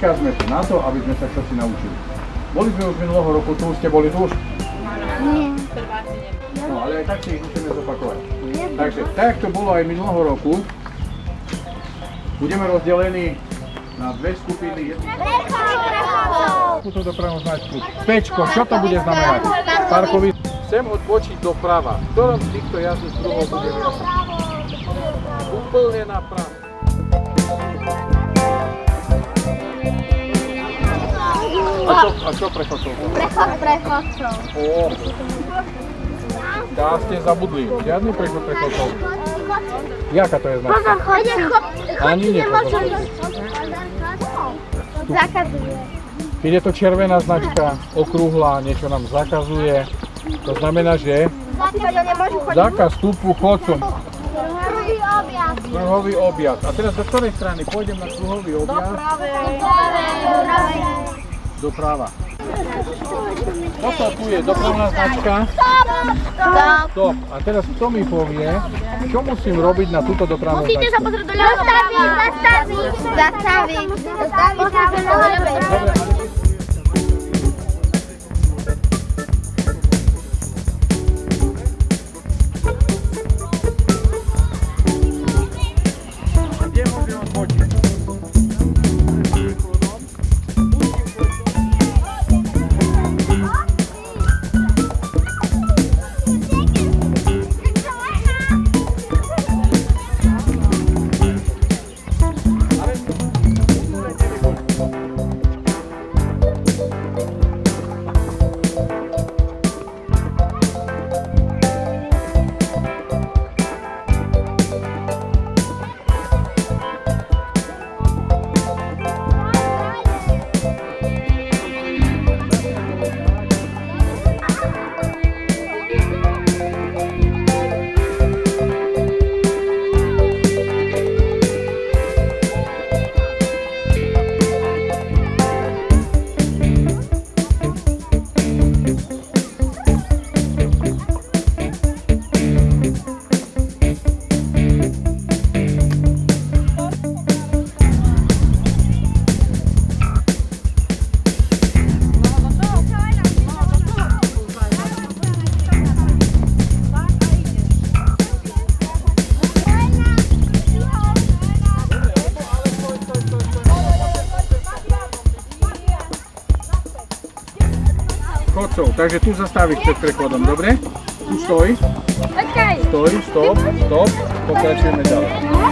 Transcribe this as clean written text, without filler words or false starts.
Dneska sme tu na to, aby sme sa čosi naučili. Boli sme už minulého roku tu, ste boli tu už? Nie. No, ale aj tak si ich musíme zopakovať. Takže, tak to bolo aj minulého roku, budeme rozdelení na dve skupiny. Túto dopravnú značku. Pečko, čo to bude znamenať? Parkovisko. Chcem odbočiť doprava. V ktorom z týchto jazdných kruhov budeme? Úplne napravo. A čo pre chodcov? Prechod pre chodcov. Ó, dá ste zabudli. Žiadny prechod pre chodcov. Jaká to je značka? Pozor, Ani chodci nemôžu nepozor. ísť. Zakazuje. Keď je to červená značka, okrúhla, niečo nám zakazuje, to znamená, že zákaz vstupu chodcom. Kruhový objazd. Kruhový objazd. A teraz do ktorej strany? Pôjdem na kruhový objazd? Doprava. Toto tu je dopravná značka. Stop. A teraz kto mi povie, čo musím robiť na túto dopravnú značku? Musíte sa pozrieť do ľava. Zastaviť. Dobre, kde môžem odbočiť? Chodcov, takže tu zastavíš pred prechodom, dobre? Tu stoj. Stoj, stop, pokračujeme ďalej.